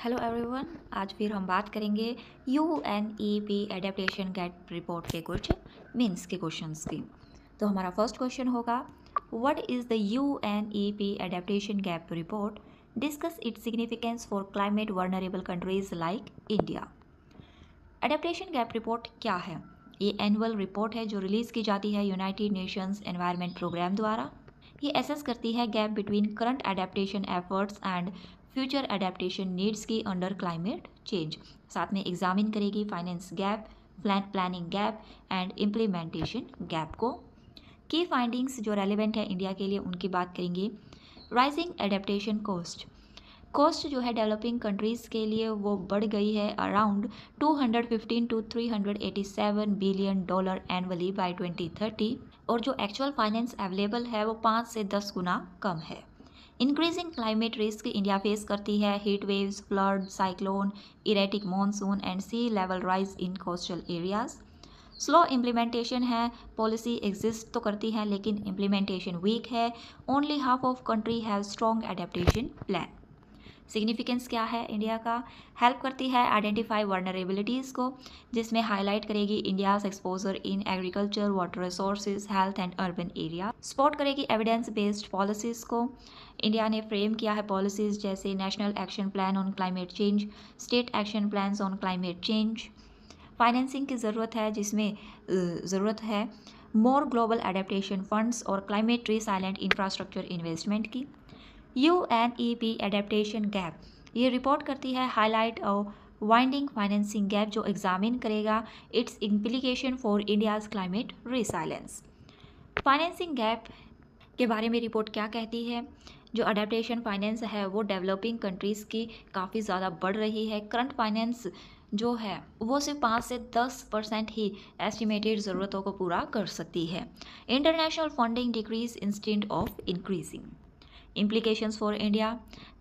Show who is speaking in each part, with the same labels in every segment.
Speaker 1: Hello everyone, आज फिर हम बात करेंगे यूएनईपी एडेप्टेशन गैप रिपोर्ट के कुछ मीन्स के क्वेश्चंस की। तो हमारा फर्स्ट क्वेश्चन होगा, what is the UNEP adaptation gap report? Discuss its significance for climate vulnerable countries like India. Adaptation gap report क्या है? ये एनुअल रिपोर्ट है जो रिलीज़ की जाती है यूनाइटेड नेशंस एनवायरनमेंट प्रोग्राम द्वारा। ये एसेस करती है gap between current adaptation efforts and future adaptation needs की अंडर क्लाइमेट चेंज। साथ में एग्जामिन करेगी finance gap, planning gap and implementation gap को। की फाइंडिंग्स जो रेलिवेंट है इंडिया के लिए उनकी बात करेंगे। राइजिंग एडेप्टेशन कॉस्ट जो है डेवलपिंग कंट्रीज़ के लिए वो बढ़ गई है around 215 to 387 billion dollar annually by 2030, और जो एक्चुअल फाइनेंस अवेलेबल है वो 5 से 10 गुना कम है। Increasing climate risk India face करती है heat waves, flood, cyclone, erratic monsoon and sea level rise in coastal areas. Slow implementation है, पॉलिसी एग्जिस्ट तो करती है लेकिन इम्प्लीमेंटेशन वीक है। Only half of country have strong adaptation plan. Significance क्या है इंडिया का? हेल्प करती है आइडेंटिफाई वर्नरेबिलिटीज़ को, जिसमें हाईलाइट करेगी India's exposure in agriculture, water resources, health and urban area. Support करेगी एविडेंस बेस्ड पॉलिसीज़ को। इंडिया ने फ्रेम किया है पॉलिसीज़ जैसे national action plan on climate change, state action plans on climate change. Financing की ज़रूरत है, जिसमें ज़रूरत है मोर ग्लोबल एडेप्टेशन फंड्स और क्लाइमेट रिसाइलेंट इंफ्रास्ट्रक्चर इन्वेस्टमेंट की। यूएनईपी एडेप्टेशन गैप ये रिपोर्ट करती है हाईलाइट और वाइंडिंग फाइनेंसिंग गैप, जो एग्जामिन करेगा it's implication for India's climate resilience. Financing gap के बारे में रिपोर्ट क्या कहती है? जो अडेप्टेशन फाइनेंस है वो डेवलपिंग कंट्रीज़ की काफ़ी ज़्यादा बढ़ रही है। करंट फाइनेंस जो है वो सिर्फ 5 से 10% ही एस्टिमेटेड ज़रूरतों को पूरा कर सकती है। International funding decrease instead of increasing. Implications for India,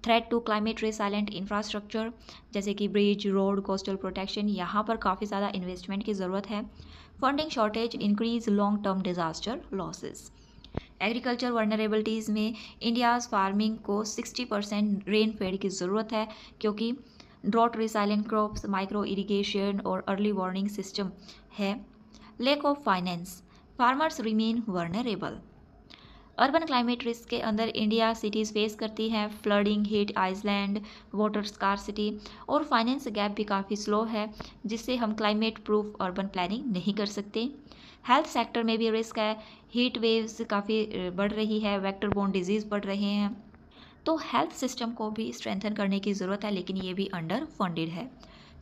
Speaker 1: threat to climate resilient infrastructure जैसे कि ब्रिज, रोड, कोस्टल प्रोटेक्शन, यहाँ पर काफ़ी ज़्यादा इन्वेस्टमेंट की ज़रूरत है। Funding shortage, increase long term disaster losses. Agriculture vulnerabilities में इंडियाज़ फार्मिंग को 60% रेन फेड की ज़रूरत है, क्योंकि drought resilient crops, micro irrigation और अर्ली वार्निंग सिस्टम है। Lack of finance, farmers remain vulnerable. Urban climate risk के अंदर इंडिया सिटीज़ फेस करती हैं flooding, heat island, water scarcity, और फाइनेंस गैप भी काफ़ी स्लो है, जिससे हम क्लाइमेट प्रूफ अर्बन प्लानिंग नहीं कर सकते। हेल्थ सेक्टर में भी रिस्क है, हीट वेव्स काफ़ी बढ़ रही है, वेक्टर बोर्न डिजीज़ बढ़ रहे हैं, तो हेल्थ सिस्टम को भी स्ट्रेंथन करने की ज़रूरत है, लेकिन ये भी अंडर फंडेड है।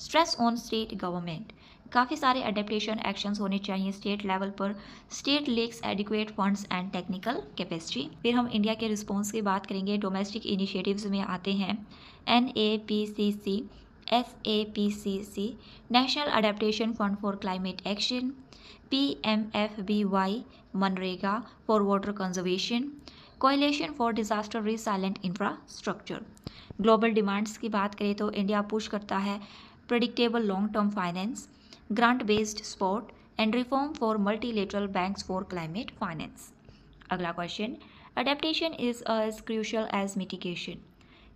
Speaker 1: स्ट्रेस ऑन स्टेट गवर्नमेंट, काफ़ी सारे अडेप्टेशन एक्शंस होने चाहिए स्टेट लेवल पर। State lacks adequate funds and technical capacity. फिर हम इंडिया के रिस्पॉन्स की बात करेंगे। डोमेस्टिक इनिशिएटिव्स में आते हैं NAPCC, FAPCC, national adaptation fund for climate action, PMFBY, MNREGA for water conservation, coalition for disaster resilient infrastructure. Global demands की बात करें तो इंडिया पुश करता है predictable long term finance, grant based support and reform for multilateral banks for climate finance. अगला question, adaptation is as crucial as mitigation.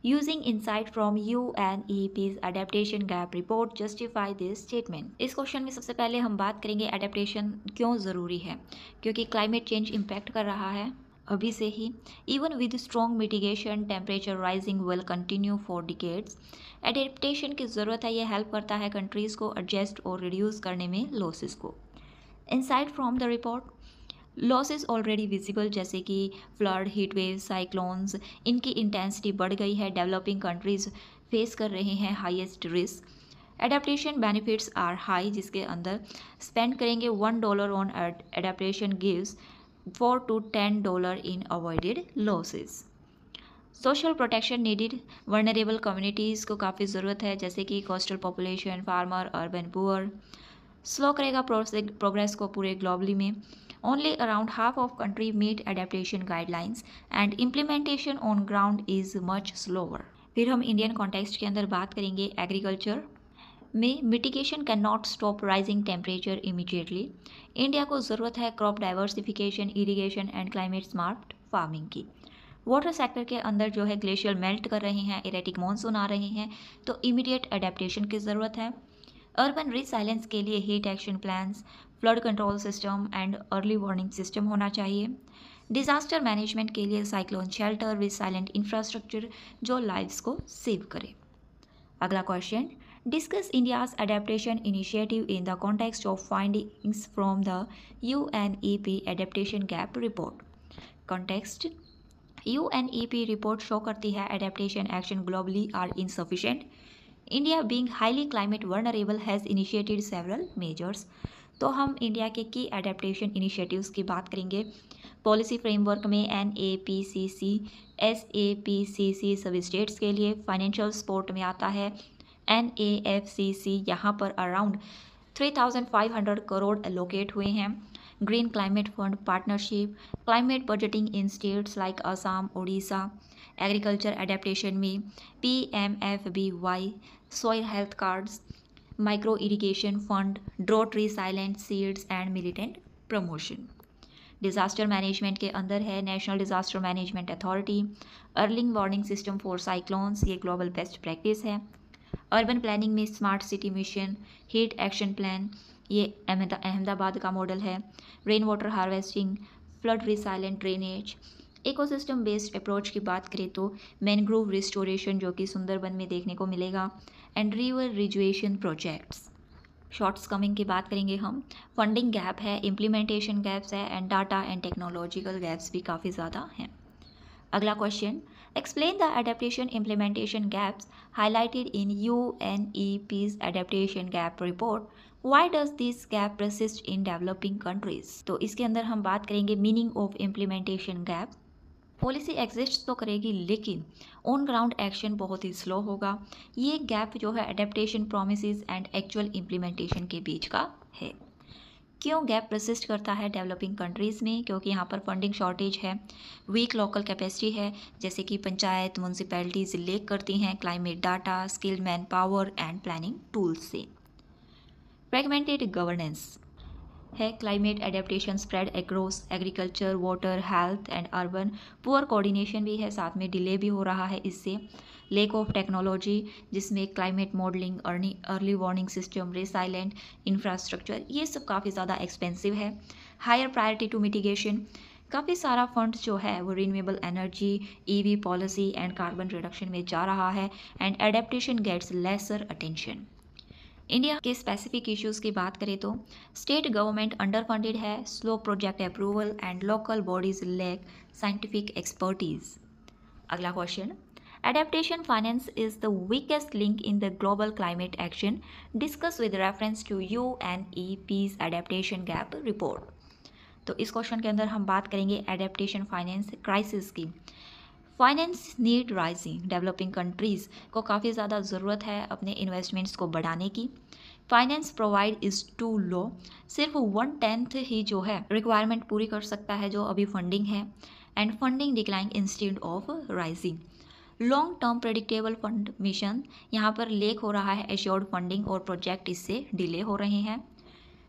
Speaker 1: Using insight from UNEP's adaptation gap report justify this statement. इस question में सबसे पहले हम बात करेंगे adaptation क्यों ज़रूरी है, क्योंकि क्लाइमेट चेंज इम्पैक्ट कर रहा है अभी से ही। Even with strong mitigation, temperature rising will continue for decades. Adaptation की ज़रूरत है, ये हेल्प करता है कंट्रीज़ को एडजस्ट और रिड्यूस करने में लॉसेस को। Insight from the report, losses already visible जैसे कि फ्लड, हीट वेव, साइक्लोन्स, इनकी इंटेंसिटी बढ़ गई है। डेवलपिंग कंट्रीज फेस कर रहे हैं highest risk. Adaptation benefits are high, जिसके अंदर स्पेंड करेंगे $1 on adaptation gives $4 to $10 in avoided losses। Social protection needed, vulnerable communities को काफ़ी ज़रूरत है, जैसे कि coastal population, farmer, urban poor. Slow करेगा प्रोग्रेस को पूरे ग्लोबली में। Only around half of country meet adaptation guidelines and implementation on ground is much slower. फिर हम इंडियन कॉन्टेक्स्ट के अंदर बात करेंगे एग्रीकल्चर में। Mitigation can not stop rising temperature immediately. India को ज़रूरत है crop diversification, irrigation and climate smart farming की। वाटर सेक्टर के अंदर जो है ग्लेशियर मेल्ट कर रहे हैं, इरेटिक मॉनसून आ रहे हैं, तो इमीडिएट अडेप्टेशन की ज़रूरत है। अर्बन रिसाइलेंस के लिए heat action plans, flood control system and early warning system होना चाहिए। डिज़ास्टर मैनेजमेंट के लिए cyclone shelter with resilient infrastructure जो लाइव्स को सेव करे। अगला question, discuss India's adaptation initiative in the context of findings from the UNEP adaptation gap report. Context, UNEP report show करती है adaptation action globally are insufficient. India being highly climate vulnerable has initiated several measures. तो हम India के की adaptation initiatives की बात करेंगे। Policy framework में NAPCC, SAPCC सभी स्टेट्स के लिए, फाइनेंशियल सपोर्ट में आता है NAFCC, यहाँ पर अराउंड 3,500 करोड़ एलोकेट हुए हैं। Green climate fund partnership, climate budgeting in states like Assam, Orissa. Agriculture adaptation में PMFBY, soil health cards, micro irrigation fund, drought resilient seeds and millet promotion. Disaster management के अंदर है नेशनल डिज़ास्टर मैनेजमेंट अथॉरिटी, अर्लिंग warning system for cyclones, ये global best practice है। Urban planning में smart city mission, heat action plan, ये अहमदाबाद का model है। Rain water harvesting, flood resilient drainage. Ecosystem based approach की बात करें तो मैनग्रोव रिस्टोरेशन जो कि सुंदरबन में देखने को मिलेगा, and river rejuvenation projects. Shortcomings की बात करेंगे हम। फंडिंग गैप है, इम्प्लीमेंटेशन गैप्स है, and data and technological gaps भी काफ़ी ज़्यादा हैं। अगला question, explain the adaptation implementation gaps highlighted in UNEP's adaptation gap report. Why does this gap persist in developing countries. तो इसके अंदर हम बात करेंगे meaning of implementation gap. Policy exist तो करेगी लेकिन ऑन ग्राउंड एक्शन बहुत ही स्लो होगा। ये गैप जो है adaptation promises and actual implementation के बीच का है। क्यों गैप परसिस्ट करता है डेवलपिंग कंट्रीज़ में? क्योंकि यहाँ पर फंडिंग शॉर्टेज है, वीक लोकल कैपेसिटी है, जैसे कि पंचायत म्यूनसिपैलिटीज़ लेक करती हैं climate data, skilled man power and planning tools से। फ्रेगमेंटेड गवर्नेंस है, climate adaptation spread across agriculture, water, health and urban. Poor coordination भी है, साथ में डिले भी हो रहा है इससे। लेक ऑफ टेक्नोलॉजी, जिसमें climate modelling, early warning system, resilient infrastructure, ये सब काफ़ी ज़्यादा एक्सपेंसिव है। हायर प्रायोरिटी टू मिटिगेशन, काफ़ी सारा फंड जो है वो renewable energy, EV policy and carbon reduction में जा रहा है, and adaptation gets lesser attention. India के स्पेसिफिक इश्यूज़ की बात करें तो स्टेट गवर्नमेंट अंडर फंडेड है, slow project approval and local bodies lack scientific expertise. अगला question, adaptation finance is the weakest link in the global climate action, discuss with reference to UNEP's adaptation gap report. तो इस question के अंदर हम बात करेंगे adaptation finance crisis की। Finance need rising, developing countries को काफ़ी ज़्यादा ज़रूरत है अपने इन्वेस्टमेंट्स को बढ़ाने की। Finance provide is to low, सिर्फ 1/10 ही जो है रिक्वायरमेंट पूरी कर सकता है जो अभी फंडिंग है, and funding decline instead of rising. Long term predictable fund mission, यहाँ पर लेक हो रहा है एश्योर्ड फंडिंग और प्रोजेक्ट इससे डिले हो रहे हैं।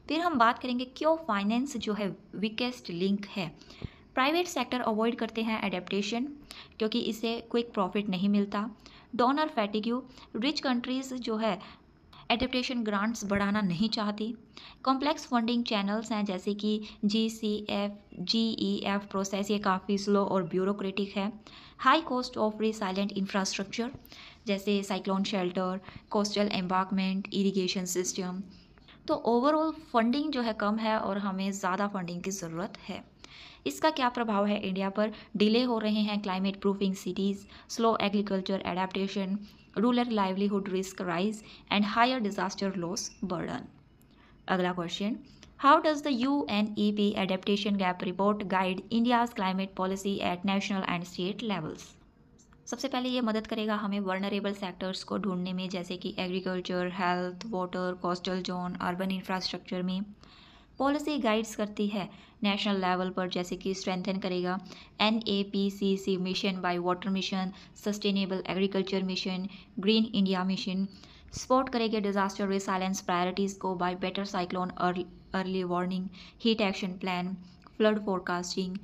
Speaker 1: फिर हम बात करेंगे क्यों फाइनेंस जो है वीकेस्ट लिंक है। प्राइवेट सेक्टर अवॉइड करते हैं एडेप्टेशन क्योंकि इससे क्विक प्रॉफिट नहीं मिलता। डोनर फैटिग्यू, रिच कंट्रीज़ जो है एडेप्टेशन ग्रांट्स बढ़ाना नहीं चाहती। कॉम्प्लेक्स फंडिंग चैनल्स हैं जैसे कि GCF, GEF प्रोसेस, ये काफ़ी स्लो और ब्यूरोक्रेटिक है। High cost of resilient infrastructure जैसे cyclone shelter, coastal embankment, irrigation system. तो ओवरऑल फंडिंग जो है कम है और हमें ज़्यादा फंडिंग की ज़रूरत है। इसका क्या प्रभाव है इंडिया पर? डिले हो रहे हैं climate proofing cities, slow agriculture adaptation, rural livelihood risk rise and higher disaster loss burden. अगला question, how does the UNEP adaptation gap report guide India's climate policy at national and state levels. सबसे पहले ये मदद करेगा हमें vulnerable sectors को ढूंढने में, जैसे कि agriculture, health, water, coastal zone, urban infrastructure में। पॉलिसी गाइड्स करती है नेशनल लेवल पर, जैसे कि स्ट्रेंथन करेगा NAPCC mission by water mission, sustainable agriculture mission, green India mission. Support करेंगे डिजास्टर रिसाइलेंस प्रायोरिटीज़ को by better cyclone early warning, heat action plan, flood forecasting,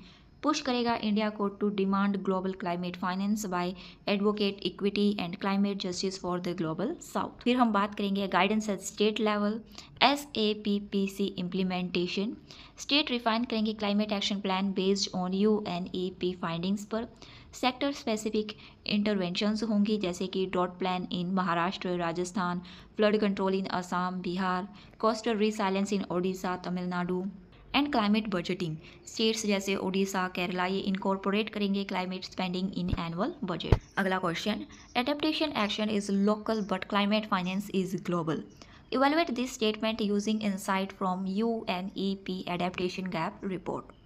Speaker 1: push करेगा India को to demand global climate finance by advocate equity and climate justice for the global south. फिर हम बात करेंगे guidance at state level, SAPPC implementation. State refine करेंगे climate action plan based on UNEP findings पर। Sector specific interventions होंगी जैसे कि drought plan in Maharashtra, Rajasthan, flood control in Assam, Bihar, coastal resilience in Odisha, Tamil Nadu and climate budgeting. States जैसे ओडिशा, केरला ये incorporate करेंगे climate spending in annual budget. अगला question, adaptation action is local but climate finance is global. Evaluate this statement using insight from UNEP adaptation gap report.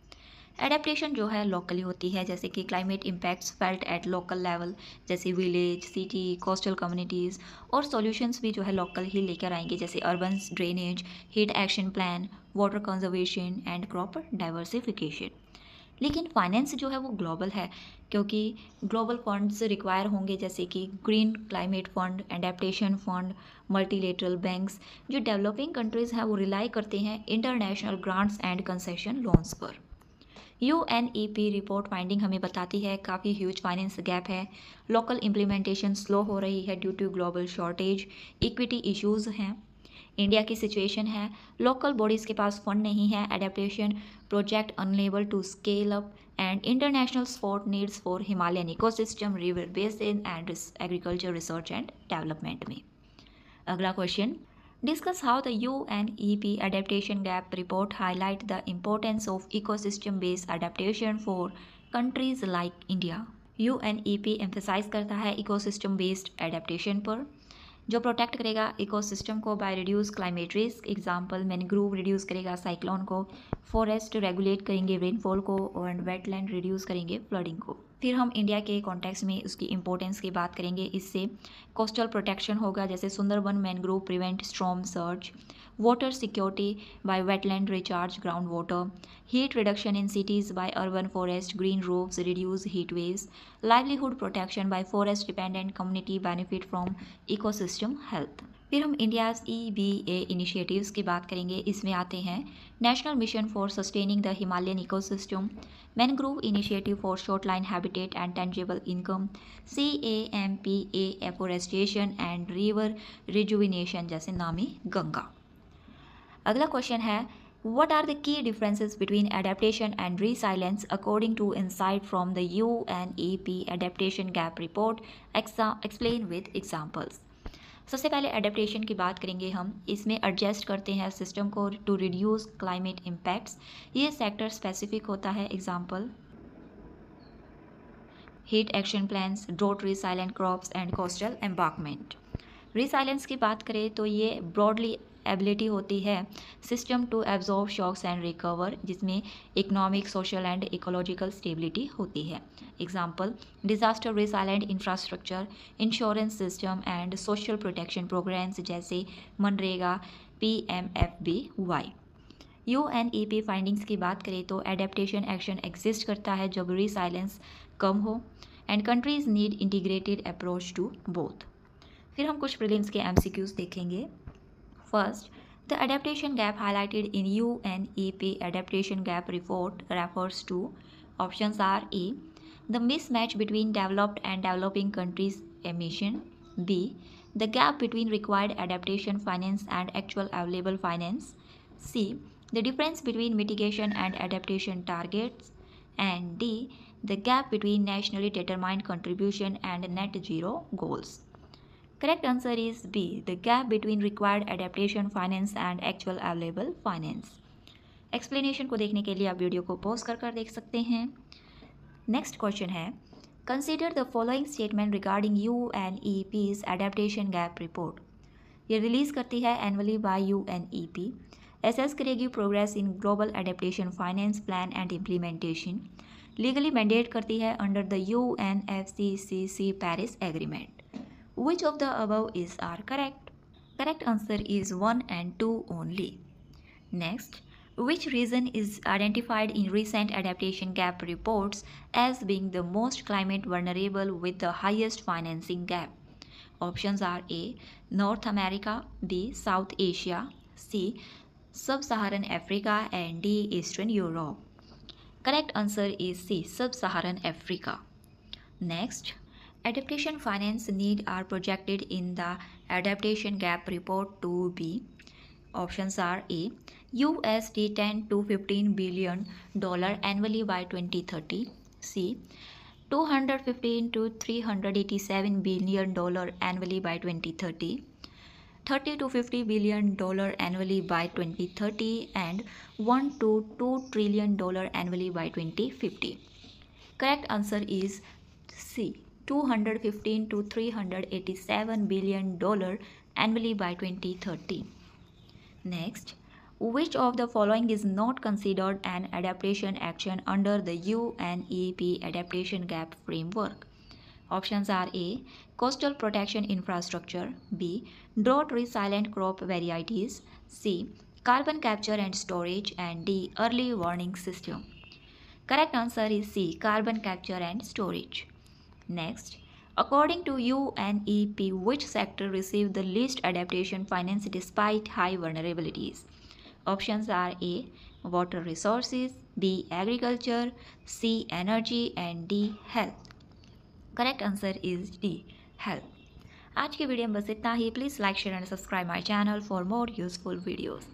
Speaker 1: Adaptation जो है locally होती है जैसे कि climate impacts felt at local level जैसे village, city, coastal communities, और solutions भी जो है लोकल ही लेकर आएंगे जैसे urban drainage, heat action plan, water conservation and crop diversification. लेकिन फाइनेंस जो है वो ग्लोबल है क्योंकि ग्लोबल फंड्स रिक्वायर होंगे जैसे कि green climate fund, adaptation fund, multilateral banks. जो डेवलपिंग कंट्रीज़ हैं वो रिलाई करते हैं international grants and concession loans पर। UNEP रिपोर्ट फाइंडिंग हमें बताती है काफ़ी ह्यूज फाइनेंस गैप है, लोकल इम्प्लीमेंटेशन स्लो हो रही है due to global shortage, equity issues हैं। इंडिया की सिचुएशन है लोकल बॉडीज़ के पास फंड नहीं है, adaptation project unable to scale up and international support needs for Himalayan ecosystem, river basin and agriculture research and development में। अगला question, discuss how the UNEP adaptation gap report highlight the importance of ecosystem based adaptation for countries like India। UNEP emphasize करता है ecosystem based adaptation पर जो protect करेगा ecosystem को bye reduce climate risk. Example, mangrove reduce करेगा cyclone को, forest regulate करेंगे rainfall को, और वेटलैंड रिड्यूस करेंगे फ्लडिंग को। फिर हम इंडिया के कॉन्टेक्स्ट में उसकी इंपॉर्टेंस की बात करेंगे। इससे कोस्टल प्रोटेक्शन होगा जैसे Sundarban mangrove prevent storm surge, water security by wetland recharge ground water, heat reduction in cities by urban forest green roofs reduce heat waves, livelihood protection by forest dependent community benefit from ecosystem health. फिर हम India's EBA initiatives की बात करेंगे। इसमें आते हैं national mission for sustaining the Himalayan ecosystem, mangrove initiative for shoreline habitat and tangible income, CAMPA afforestation and river rejuvenation जैसे नामी गंगा। अगला क्वेश्चन है, what are the key differences between adaptation and resilience according to insight from the UNEP adaptation gap report? Explain with examples। सबसे पहले adaptation की बात करेंगे हम। इसमें एडजस्ट करते हैं सिस्टम को टू रिड्यूस क्लाइमेट इम्पैक्ट्स। ये सेक्टर स्पेसिफिक होता है। Example, heat action plans, drought resilient crops and coastal embankment. Resilience की बात करें तो ये ब्रॉडली एबिलिटी होती है system to absorb shocks and recover, जिसमें economic, social and ecological stability होती है। Example, disaster resilient infrastructure, insurance system and social protection programmes जैसे मनरेगा, PMFBY। UNEP फाइंडिंग्स की बात करें तो एडेप्टेशन एक्शन एग्जिस्ट करता है जब रिसाइलेंस कम हो and countries need integrated approach to both. फिर हम कुछ प्रीलिम्स के MCQs देखेंगे। First, the adaptation gap highlighted in UNEP adaptation gap report refers to options are A, the mismatch between developed and developing countries' emission, B, the gap between required adaptation finance and actual available finance, C, the difference between mitigation and adaptation targets, and D, the gap between nationally determined contribution and net zero goals। Correct answer is B, the gap between required adaptation finance and actual available finance। Explanation को देखने के लिए आप video को pause कर देख सकते हैं। नेक्स्ट क्वेश्चन है, consider the following statement regarding UNEP's adaptation gap report. ये रिलीज़ करती है एनुअली बाय UNEP, एसेस करेगी progress in global adaptation finance plan and implementation, legally mandate करती है under the UNFCCC Paris agreement. Which of the above is are correct? Correct answer is 1 and 2 only. Next, which region is identified in recent adaptation gap reports as being the most climate vulnerable with the highest financing gap? Options are A, North America, B, South Asia, C, Sub-Saharan Africa, and D, Eastern Europe। Correct answer is C. Sub-Saharan Africa. Next, adaptation finance need are projected in the adaptation gap report to be. Options are A. USD 10 to 15 billion dollar annually by 2030. C. 215 to 387 billion dollar annually by 2030. 30 to 50 billion dollar annually by 2030 and 1 to 2 trillion dollar annually by 2050. Correct answer is C. 215 to 387 billion dollar annually by 2030. Next, which of the following is not considered an adaptation action under the UNEP adaptation gap framework? Options are A. Coastal protection infrastructure, B. Drought resilient crop varieties, C. Carbon capture and storage, and D. Early warning system. Correct answer is C. Carbon capture and storage. Next, according to UNEP, which sector received the least adaptation finance despite high vulnerabilities? Options are A. Water resources, B. Agriculture, C. Energy, and D. Health. Correct answer is D, health. आज की video में बस इतना ही। Please like share and subscribe my channel for more useful videos.